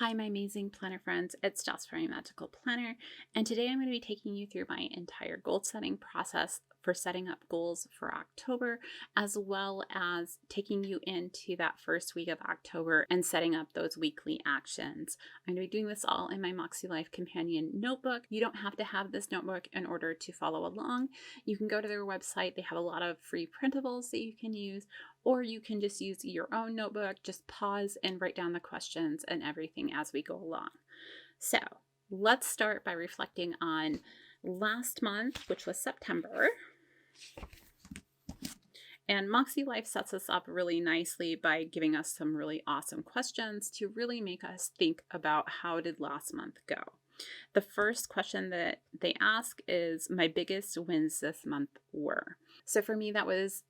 Hi, my amazing planner friends. It's Jess from Magical Planner, and today I'm going to be taking you through my entire goal setting process for setting up goals for October, as well as taking you into that first week of October and setting up those weekly actions. I'm going to be doing this all in my MakseLife companion notebook. You don't have to have this notebook in order to follow along. You can go to their website. They have a lot of free printables that you can use, or you can just use your own notebook, just pause and write down the questions and everything as we go along. So let's start by reflecting on last month, which was September. And MakseLife sets us up really nicely by giving us some really awesome questions to really make us think about how did last month go. The first question that they ask is my biggest wins this month were. So for me, that was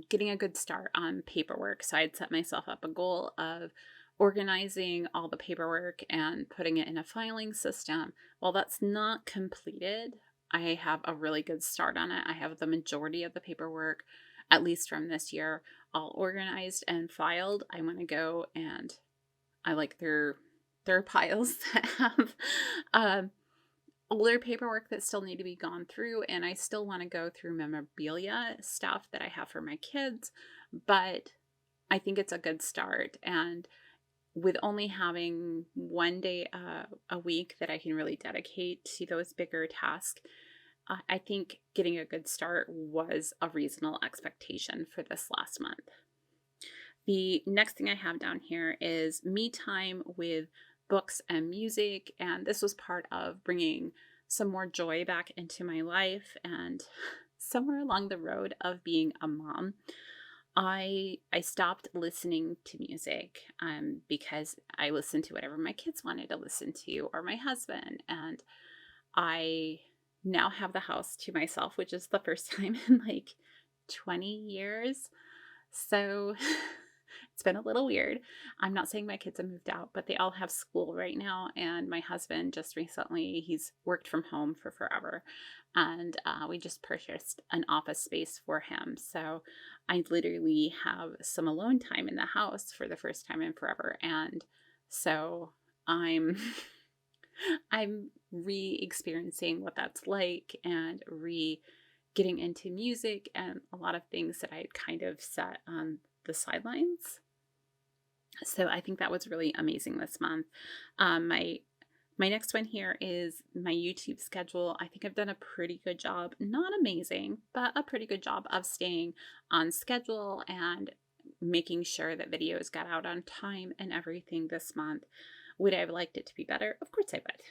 getting a good start on paperwork. So I'd set myself up a goal of organizing all the paperwork and putting it in a filing system. While that's not completed, I have a really good start on it. I have the majority of the paperwork, at least from this year, all organized and filed. I want to go and I like their piles that have older paperwork that still need to be gone through, and I still want to go through memorabilia stuff that I have for my kids, but I think it's a good start. And with only having one day a week that I can really dedicate to those bigger tasks, I think getting a good start was a reasonable expectation for this last month. The next thing I have down here is me time with books and music, and this was part of bringing some more joy back into my life. And somewhere along the road of being a mom, I stopped listening to music because I listened to whatever my kids wanted to listen to, or my husband, and I now have the house to myself, which is the first time in like 20 years. So it's been a little weird. I'm not saying my kids have moved out, but they all have school right now. And my husband just recently, he's worked from home for forever. And we just purchased an office space for him. So I literally have some alone time in the house for the first time in forever. And so I'm I'm re-experiencing what that's like and getting into music and a lot of things that I had kind of set on the sidelines. So I think that was really amazing this month. My next one here is my YouTube schedule. I think I've done a pretty good job, not amazing, but a pretty good job of staying on schedule and making sure that videos got out on time and everything this month. Would I have liked it to be better? Of course I would.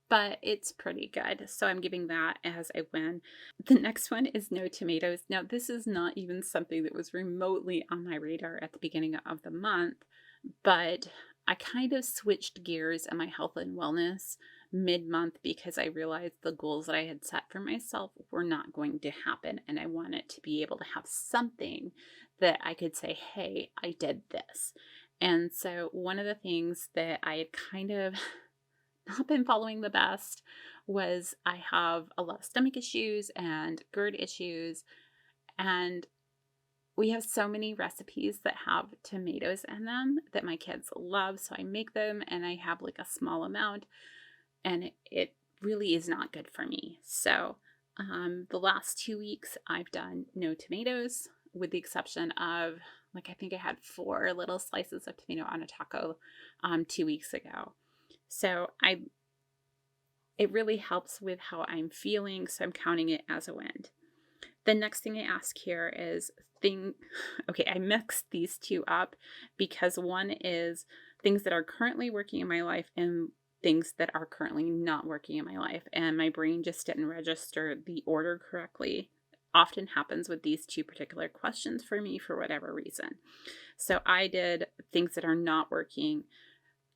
But it's pretty good. So I'm giving that as a win. The next one is no tomatoes. Now, this is not even something that was remotely on my radar at the beginning of the month, but I kind of switched gears in my health and wellness mid-month because I realized the goals that I had set for myself were not going to happen. And I wanted to be able to have something that I could say, hey, I did this. And so one of the things that I had kind of not been following the best was I have a lot of stomach issues and GERD issues, and we have so many recipes that have tomatoes in them that my kids love, so I make them and I have like a small amount, and it really is not good for me. So the last 2 weeks I've done no tomatoes, with the exception of I think I had 4 little slices of tomato on a taco 2 weeks ago. So it really helps with how I'm feeling, so I'm counting it as a win. The next thing I ask here is I mixed these two up because one is things that are currently working in my life and things that are currently not working in my life, and my brain just didn't register the order correctly. Often happens with these two particular questions for me for whatever reason. So I did things that are not working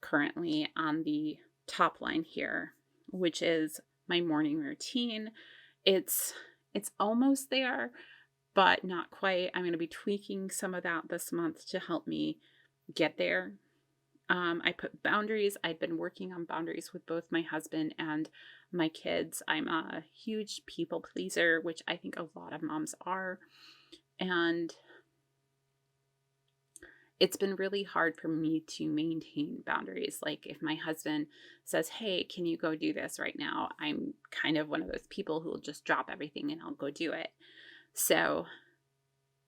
currently on the top line here, which is my morning routine. It's almost there, but not quite. I'm going to be tweaking some of that this month to help me get there. I put boundaries. I've been working on boundaries with both my husband and my kids. I'm a huge people pleaser, which I think a lot of moms are. And it's been really hard for me to maintain boundaries. Like if my husband says, "Hey, can you go do this right now?" I'm kind of one of those people who will just drop everything and I'll go do it. So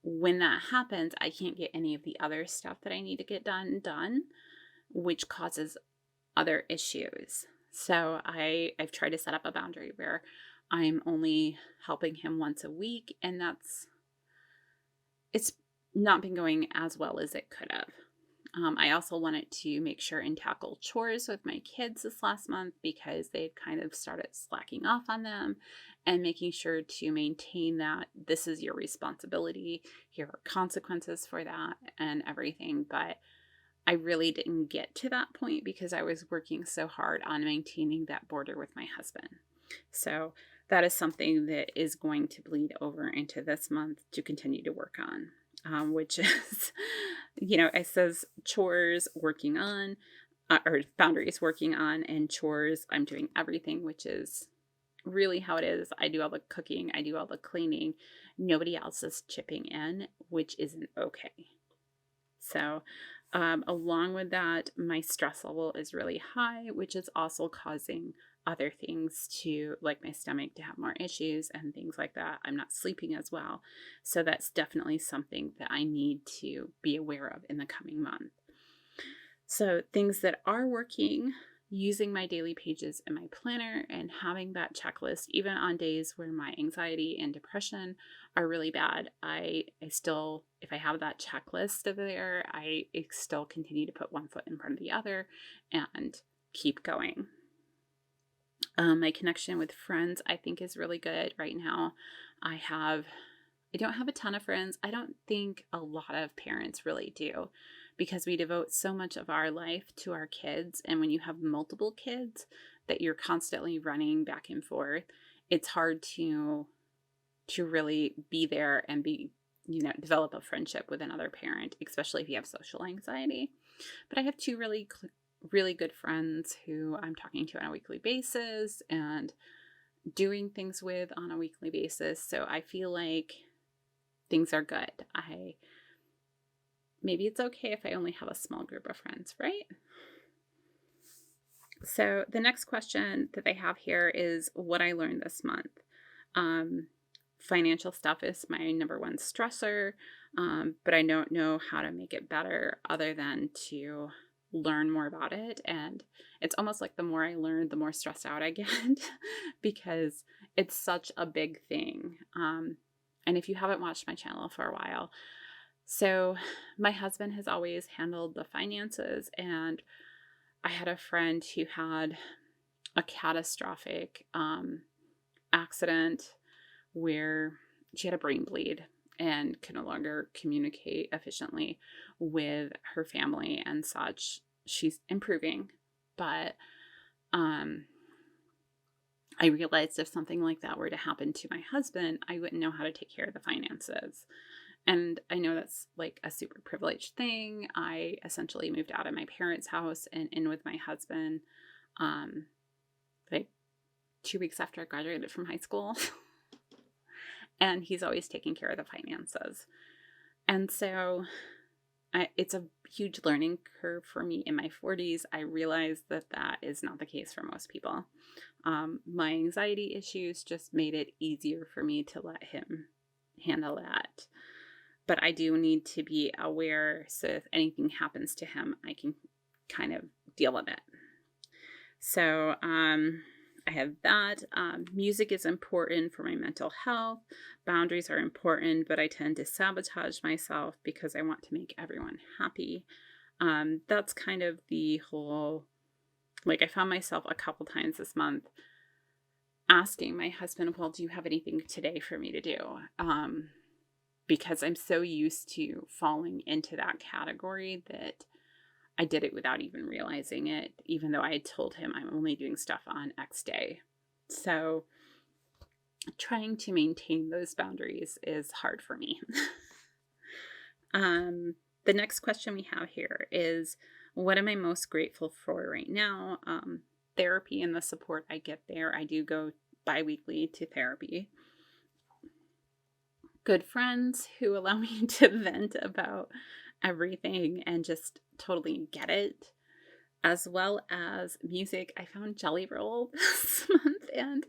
when that happens, I can't get any of the other stuff that I need to get done, which causes other issues. So I've tried to set up a boundary where I'm only helping him once a week, and it's not been going as well as it could have. I also wanted to make sure and tackle chores with my kids this last month because they had kind of started slacking off on them, and making sure to maintain that this is your responsibility. Here are consequences for that and everything. But I really didn't get to that point because I was working so hard on maintaining that border with my husband. So that is something that is going to bleed over into this month to continue to work on, which is, it says chores working on, or boundaries working on, and chores I'm doing everything, which is really how it is. I do all the cooking, I do all the cleaning. Nobody else is chipping in, which isn't okay. So, along with that, my stress level is really high, which is also causing other things to, like my stomach, to have more issues and things like that. I'm not sleeping as well. So, that's definitely something that I need to be aware of in the coming month. So, things that are working: using my daily pages in my planner and having that checklist, even on days where my anxiety and depression are really bad. I still, if I have that checklist over there, I still continue to put one foot in front of the other and keep going. My connection with friends, I think, is really good right now. I don't have a ton of friends. I don't think a lot of parents really do, because we devote so much of our life to our kids. And when you have multiple kids that you're constantly running back and forth, it's hard to really be there and develop a friendship with another parent, especially if you have social anxiety. But I have two really good friends who I'm talking to on a weekly basis and doing things with on a weekly basis. So I feel like things are good. Maybe it's okay if I only have a small group of friends, right? So the next question that they have here is what I learned this month. Financial stuff is my number one stressor, but I don't know how to make it better other than to learn more about it. And it's almost like the more I learn, the more stressed out I get because it's such a big thing. And if you haven't watched my channel for a while, so my husband has always handled the finances, and I had a friend who had a catastrophic accident where she had a brain bleed and could no longer communicate efficiently with her family and such. She's improving, but I realized if something like that were to happen to my husband, I wouldn't know how to take care of the finances. And I know that's like a super privileged thing. I essentially moved out of my parents' house and in with my husband like 2 weeks after I graduated from high school. And he's always taking care of the finances. And so it's a huge learning curve for me in my 40s. I realized that that is not the case for most people. My anxiety issues just made it easier for me to let him handle that. But I do need to be aware so if anything happens to him, I can kind of deal with it. So I have that. Music is important for my mental health. Boundaries are important, but I tend to sabotage myself because I want to make everyone happy. That's kind of the whole, like I found myself a couple times this month asking my husband, well, do you have anything today for me to do? Because I'm so used to falling into that category that I did it without even realizing it, even though I had told him I'm only doing stuff on X day. So trying to maintain those boundaries is hard for me. The next question we have here is, what am I most grateful for right now? Therapy and the support I get there. I do go bi-weekly to therapy. Good friends who allow me to vent about everything and just totally get it, as well as music. I found Jelly Roll this month, and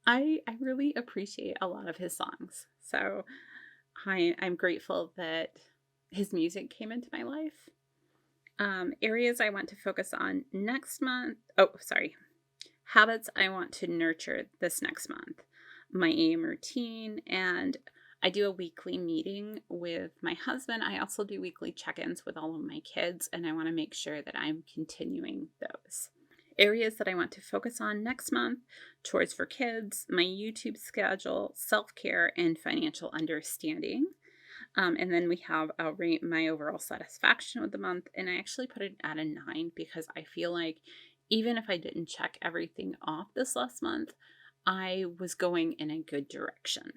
I really appreciate a lot of his songs. So I'm grateful that his music came into my life. Areas I want to focus on next month. Oh, sorry. Habits I want to nurture this next month. My AM routine, and I do a weekly meeting with my husband. I also do weekly check-ins with all of my kids, and I want to make sure that I'm continuing those. Areas that I want to focus on next month: chores for kids, my YouTube schedule, self-care, and financial understanding. And then we have I'll rate my overall satisfaction with the month, and I actually put it at a 9 because I feel like even if I didn't check everything off this last month, I was going in a good direction.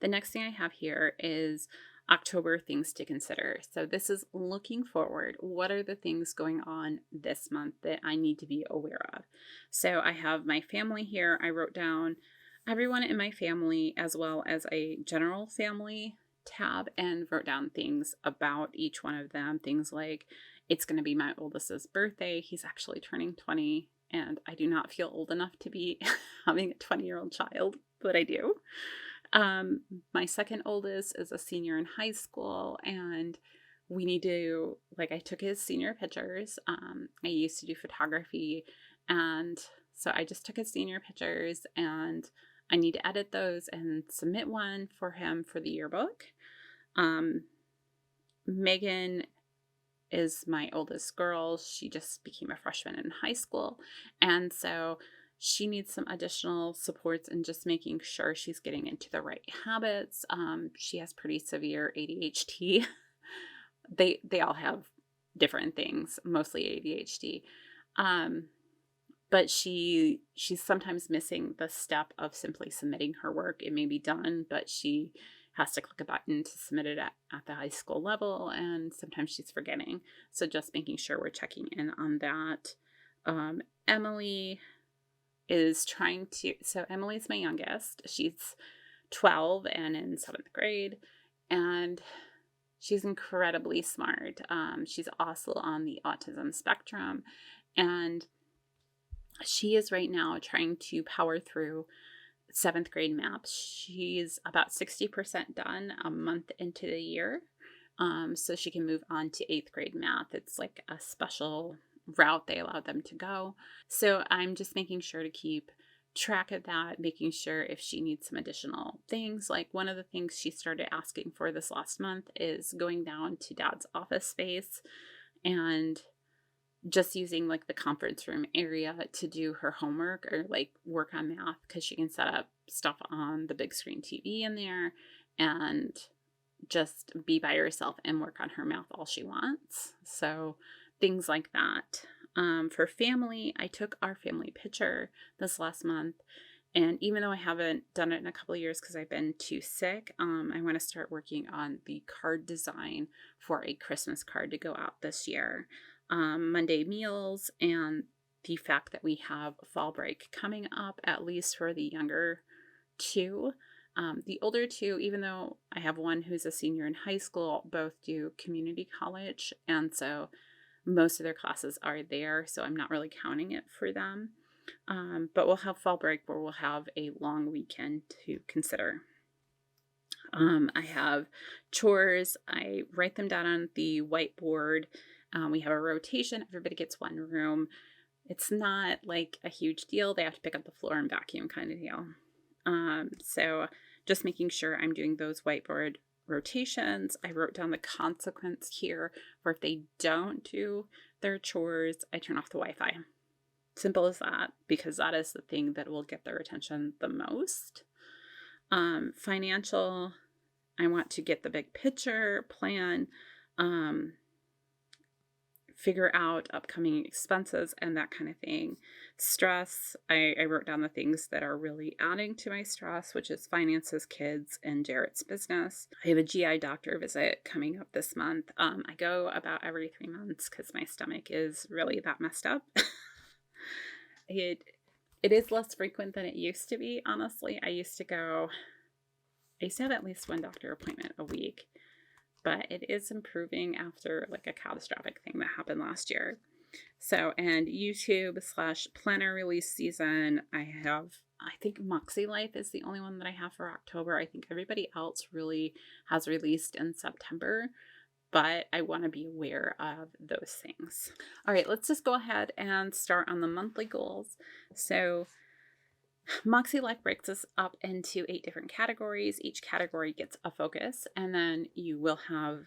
The next thing I have here is October things to consider. So this is looking forward. What are the things going on this month that I need to be aware of? So I have my family here. I wrote down everyone in my family as well as a general family tab and wrote down things about each one of them. Things like it's going to be my oldest's birthday. He's actually turning 20, and I do not feel old enough to be having a 20-year-old child, but I do. My second oldest is a senior in high school, and we need to, like, I took his senior pictures. I used to do photography, and so I just took his senior pictures, and I need to edit those and submit one for him for the yearbook. Megan is my oldest girl. She just became a freshman in high school, and so she needs some additional supports and just making sure she's getting into the right habits. She has pretty severe ADHD. They all have different things, mostly ADHD. But she's sometimes missing the step of simply submitting her work. It may be done, but she has to click a button to submit it at the high school level, and sometimes she's forgetting. So just making sure we're checking in on that. Emily is so Emily's my youngest. She's 12 and in 7th grade, and she's incredibly smart. She's also on the autism spectrum, and she is right now trying to power through 7th grade math. She's about 60% done a month into the year. So she can move on to 8th grade math. It's like a special route they allow them to go. So I'm just making sure to keep track of that, making sure if she needs some additional things. Like one of the things she started asking for this last month is going down to Dad's office space and just using like the conference room area to do her homework or like work on math, because she can set up stuff on the big screen TV in there and just be by herself and work on her math all she wants. So things like that. For family, I took our family picture this last month, and even though I haven't done it in a couple of years because I've been too sick, I want to start working on the card design for a Christmas card to go out this year. Monday meals, and the fact that we have fall break coming up, at least for the younger two. The older two, even though I have one who's a senior in high school, both do community college, and so most of their classes are there, so I'm not really counting it for them. But we'll have fall break where we'll have a long weekend to consider. I have chores. I write them down on the whiteboard. We have a rotation. Everybody gets one room. It's not like a huge deal. They have to pick up the floor and vacuum kind of deal. So just making sure I'm doing those whiteboard rotations. I wrote down the consequence here for if they don't do their chores, I turn off the Wi-Fi. Simple as that, because that is the thing that will get their attention the most. Financial, I want to get the big picture plan, figure out upcoming expenses and that kind of thing. Stress, I wrote down the things that are really adding to my stress, which is finances, kids, and Jarrett's business. I have a GI doctor visit coming up this month. I go about every 3 months because my stomach is really that messed up. It is less frequent than it used to be, honestly. I used to have at least one doctor appointment a week. but it is improving after like a catastrophic thing that happened last year. So, and YouTube/planner release season, I think MakseLife is the only one that I have for October. I think everybody else really has released in September, but I want to be aware of those things. All right, let's just go ahead and start on the monthly goals. So, MakseLife breaks us up into 8 different categories. Each category gets a focus, and then you will have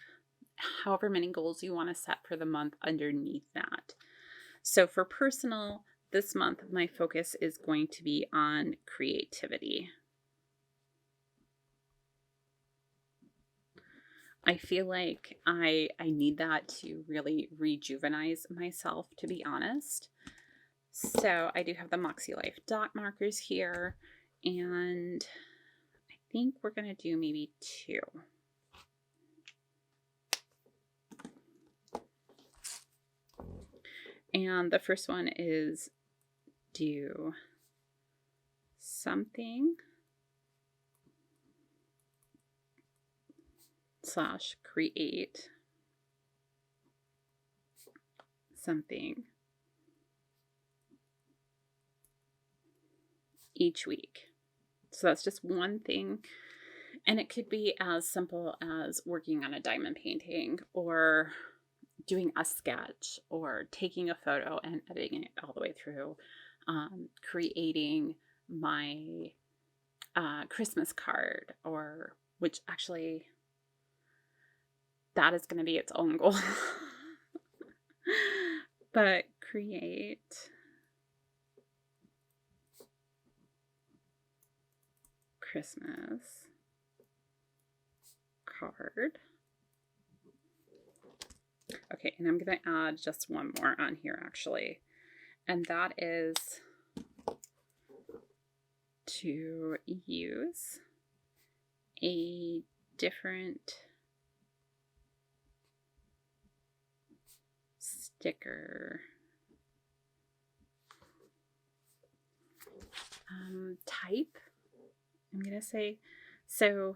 however many goals you want to set for the month underneath that. So for personal, this month, my focus is going to be on creativity. I feel like I need that to really rejuvenize myself, to be honest. So I do have the MakseLife dot markers here, and I think we're going to do maybe 2. And the first one is do something / create something each week. So that's just one thing. And it could be as simple as working on a diamond painting, or doing a sketch, or taking a photo and editing it all the way through, creating my Christmas card, or which actually that is going to be its own goal. But create Christmas card. Okay, and I'm going to add just one more on here actually, and that is to use a different sticker type, I'm going to say. So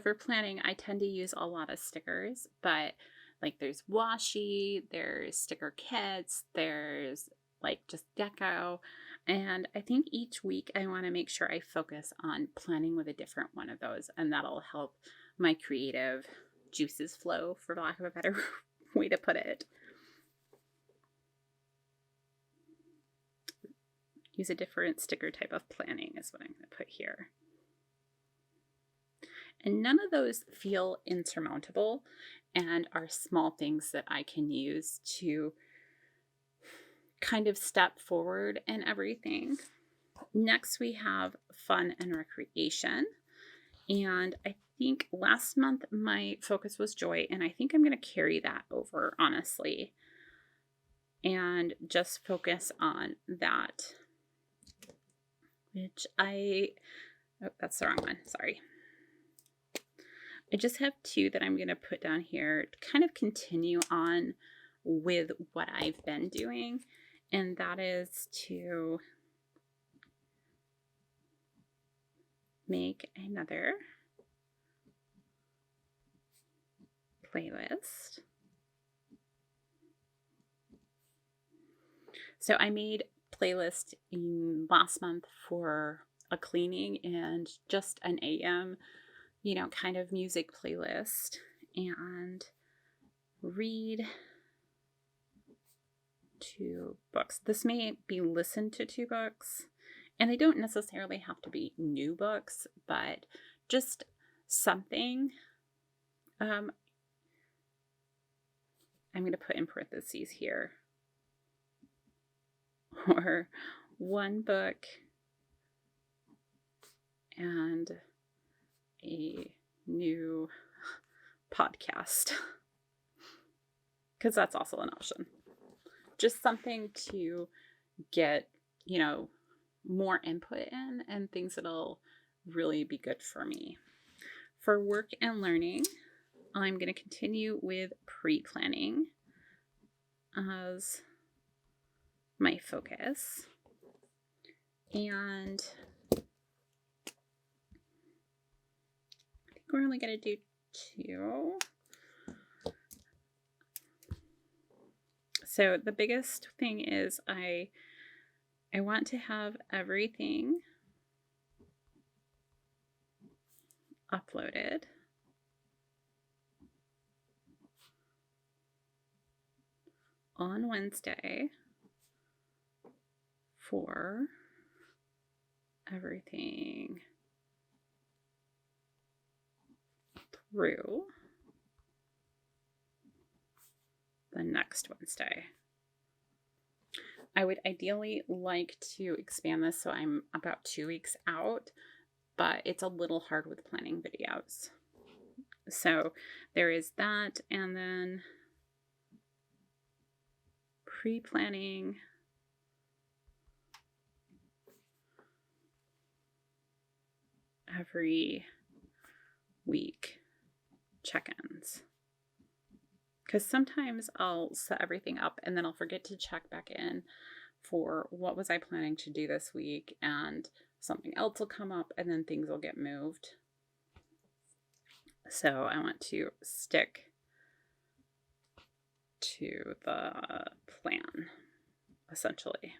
for planning, I tend to use a lot of stickers, but like there's washi, there's sticker kits, there's like just deco. And I think each week I want to make sure I focus on planning with a different one of those, and that'll help my creative juices flow, for lack of a better way to put it. Use a different sticker type of planning is what I'm going to put here. And none of those feel insurmountable and are small things that I can use to kind of step forward in everything. Next, we have fun and recreation. And I think last month my focus was joy, and I think I'm going to carry that over, honestly, and just focus on that. Which that's the wrong one, sorry. I just have 2 that I'm going to put down here to kind of continue on with what I've been doing, and that is to make another playlist. So I made playlist last month for a cleaning and just an AM, kind of music playlist, and read 2 books. This may be listen to 2 books, and they don't necessarily have to be new books, but just something. I'm going to put in parentheses here, or 1 book and a new podcast, because that's also an option. Just something to get, more input in, and things that'll really be good for me. For work and learning, I'm going to continue with pre-planning as my focus. And we're only going to do 2. So the biggest thing is I want to have everything uploaded on Wednesday for everything through the next Wednesday. I would ideally like to expand this so I'm about 2 weeks out, but it's a little hard with planning videos. So there is that, and then pre-planning every week check-ins. Because sometimes I'll set everything up and then I'll forget to check back in for what was I planning to do this week, and something else will come up and then things will get moved. So I want to stick to the plan, essentially.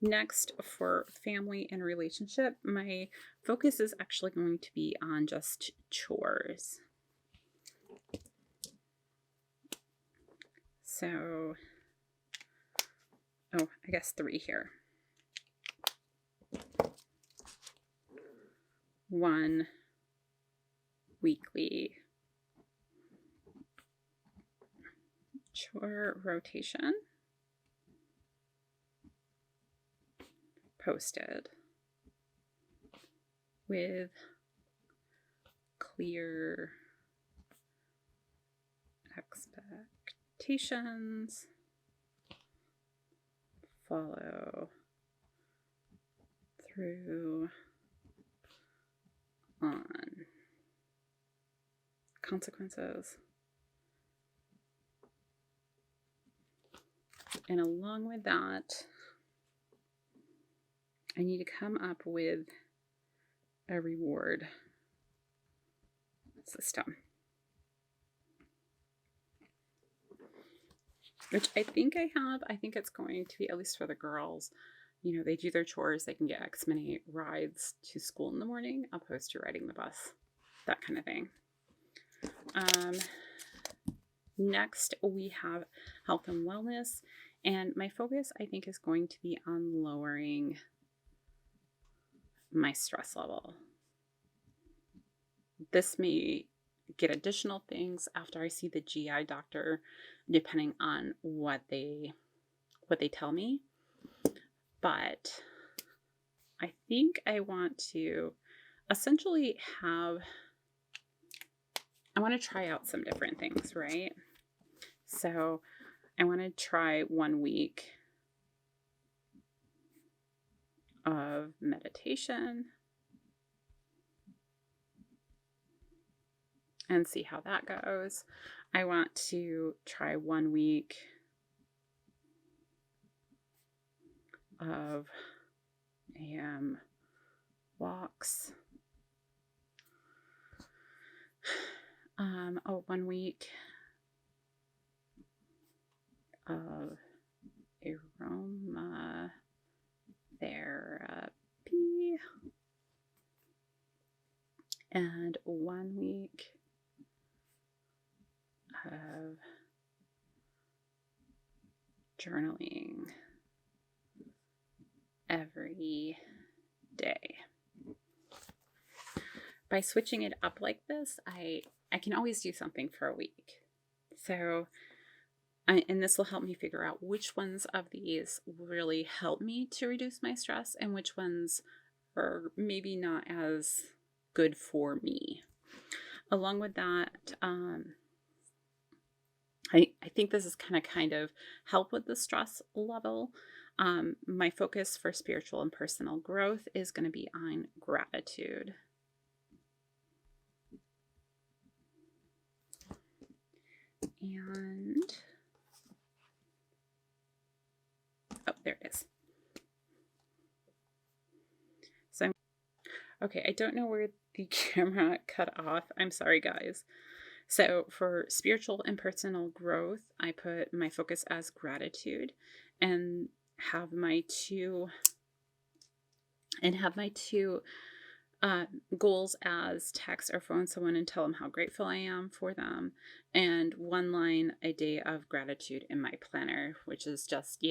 Next, for family and relationship, my focus is actually going to be on just chores. So, I guess 3 here. 1 weekly chore rotation posted with clear expectations, follow through on consequences. And along with that, I need to come up with a reward system, which I think I have. I think it's going to be, at least for the girls, you know, they do their chores, they can get X many rides to school in the morning, opposed to riding the bus, that kind of thing. Next, we have health and wellness, and my focus, I think, is going to be on lowering my stress level. This may get additional things after I see the GI doctor, depending on what they tell me. But I think I want to essentially I want to try out some different things, right? So I want to try 1 week of meditation and see how that goes. I want to try 1 week of AM walks. 1 week of aroma therapy, and 1 week of journaling every day. By switching it up like this, I can always do something for a week. So, and this will help me figure out which ones of these really help me to reduce my stress and which ones are maybe not as good for me. Along with that, I think this is kind of help with the stress level. My focus for spiritual and personal growth is going to be on gratitude. And, there it is. So, Okay, I don't know where the camera cut off. I'm sorry, guys. So for spiritual and personal growth, I put my focus as gratitude and have my two have my two goals as text or phone someone and tell them how grateful I am for them, and one line a day of gratitude in my planner, which is just,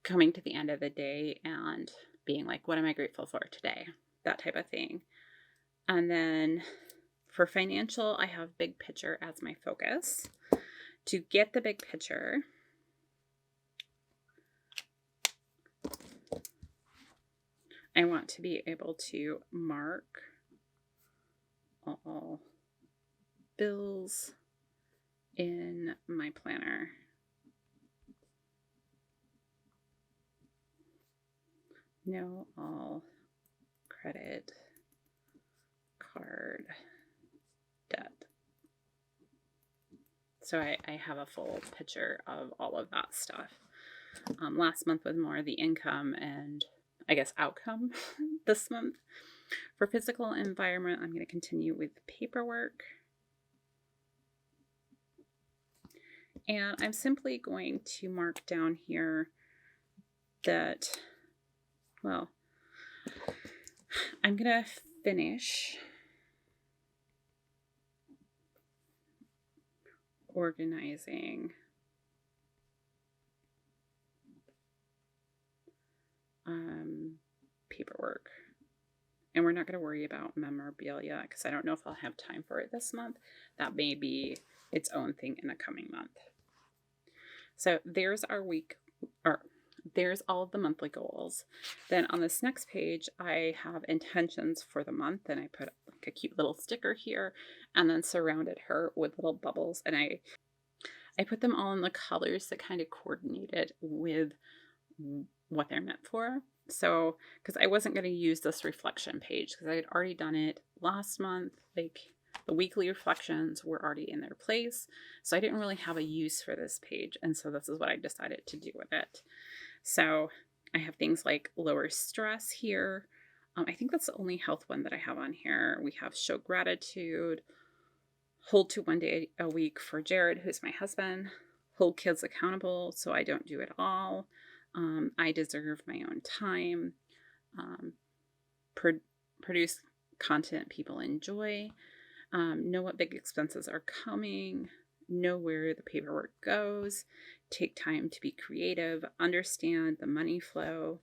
coming to the end of the day and being like, what am I grateful for today? That type of thing. And then for financial, I have big picture as my focus. To get the big picture, I want to be able to mark all bills in my planner. No all credit card debt. So I have a full picture of all of that stuff. Last month was more the income and I guess outcome. This month for physical environment, I'm going to continue with paperwork. And I'm simply going to mark down here that, well, I'm going to finish organizing paperwork. And we're not going to worry about memorabilia because I don't know if I'll have time for it this month. That may be its own thing in a coming month. So there's our week, or there's all of the monthly goals. Then on this next page, I have intentions for the month, and I put like a cute little sticker here and then surrounded her with little bubbles. And I put them all in the colors that kind of coordinated with what they're meant for. So, because I wasn't going to use this reflection page because I had already done it last month. Like the weekly reflections were already in their place. So I didn't really have a use for this page. And so this is what I decided to do with it. So I have things like lower stress here. I think that's the only health one that I have on here. We have show gratitude, hold to one day a week for Jared, who's my husband, hold kids accountable so I don't do it all. I deserve my own time, produce content people enjoy, know what big expenses are coming, know where the paperwork goes, take time to be creative, understand the money flow,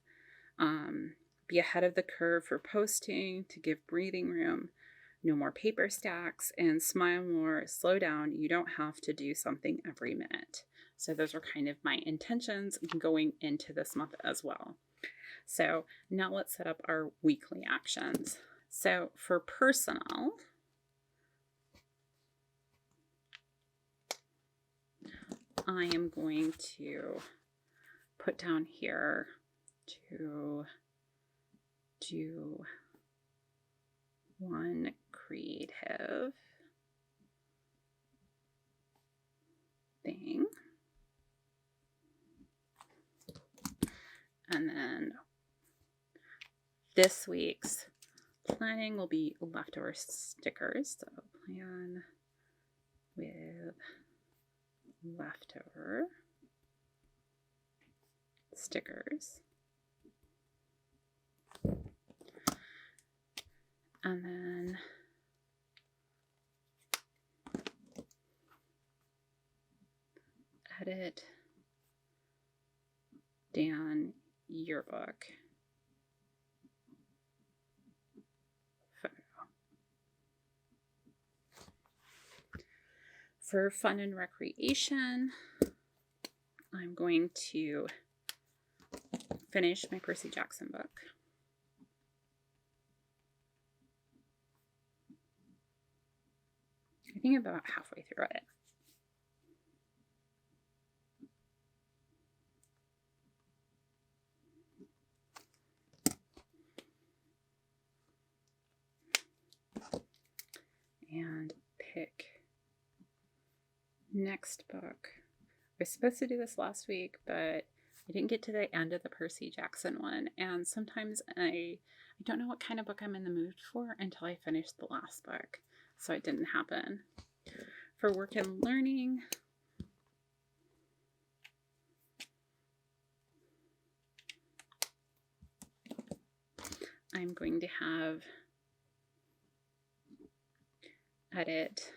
be ahead of the curve for posting to give breathing room, no more paper stacks, and smile more, slow down. You don't have to do something every minute. So those are kind of my intentions going into this month as well. So now let's set up our weekly actions. So for personal, I am going to put down here to do one creative thing. And then this week's planning will be leftover stickers. So plan with leftover stickers. And then edit Dan yearbook photo. For fun and recreation, I'm going to finish my Percy Jackson book. I think I'm about halfway through it. And pick next book. I was supposed to do this last week, but I didn't get to the end of the Percy Jackson one, and sometimes I don't know what kind of book I'm in the mood for until I finish the last book, so it didn't happen. For work and learning, I'm going to have edit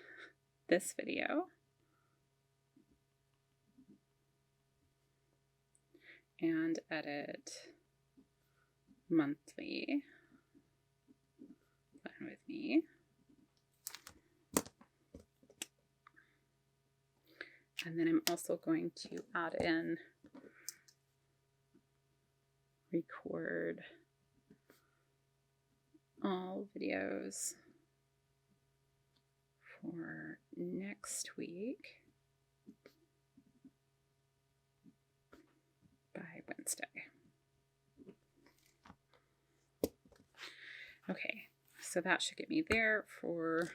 this video and edit monthly Plan with me. And then I'm also going to add in record all videos for next week by Wednesday. Okay, so that should get me there for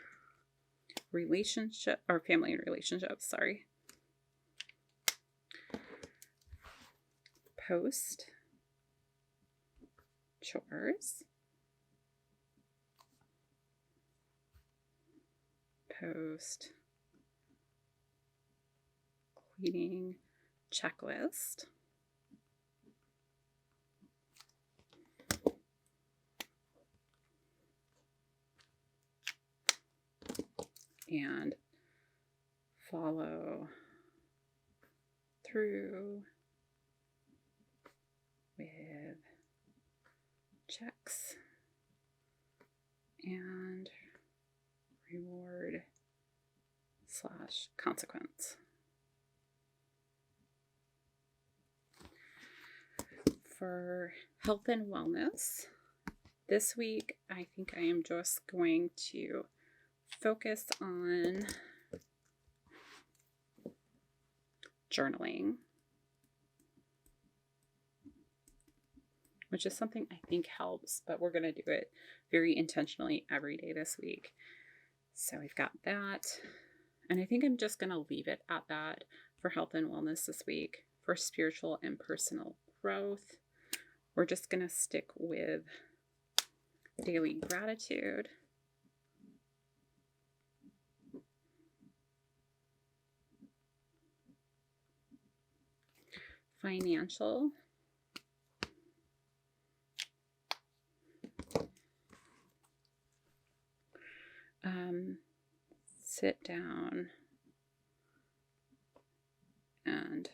relationship or family and relationships, sorry. Post chores. Post cleaning checklist. And follow through with checks and reward / consequence. For health and wellness, this week I think I am just going to focus on journaling, which is something I think helps, but we're going to do it very intentionally every day this week. So we've got that. And I think I'm just going to leave it at that for health and wellness this week. For spiritual and personal growth, we're just going to stick with daily gratitude. Financial. Sit down and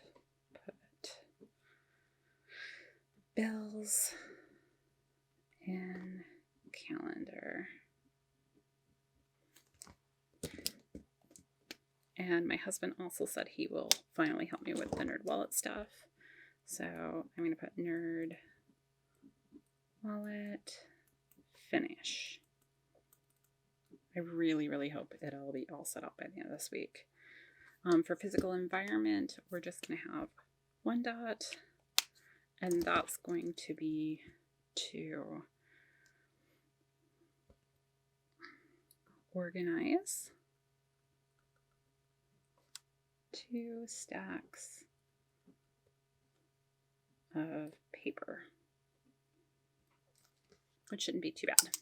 put bills in calendar. And my husband also said he will finally help me with the Nerd Wallet stuff. So I'm going to put Nerd Wallet finish. I really, really hope it'll be all set up by the end of this week. For physical environment, we're just going to have one dot, and that's going to be to organize 2 stacks of paper, which shouldn't be too bad.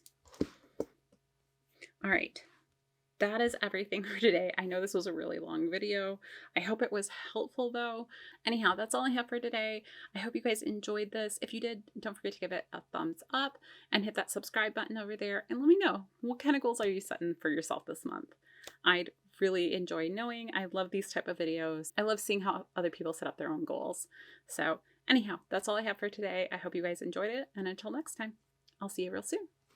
All right, that is everything for today. I know this was a really long video. I hope it was helpful though. Anyhow, that's all I have for today. I hope you guys enjoyed this. If you did, don't forget to give it a thumbs up and hit that subscribe button over there and let me know, what kind of goals are you setting for yourself this month? I'd really enjoy knowing. I love these type of videos. I love seeing how other people set up their own goals. So anyhow, that's all I have for today. I hope you guys enjoyed it, and until next time, I'll see you real soon.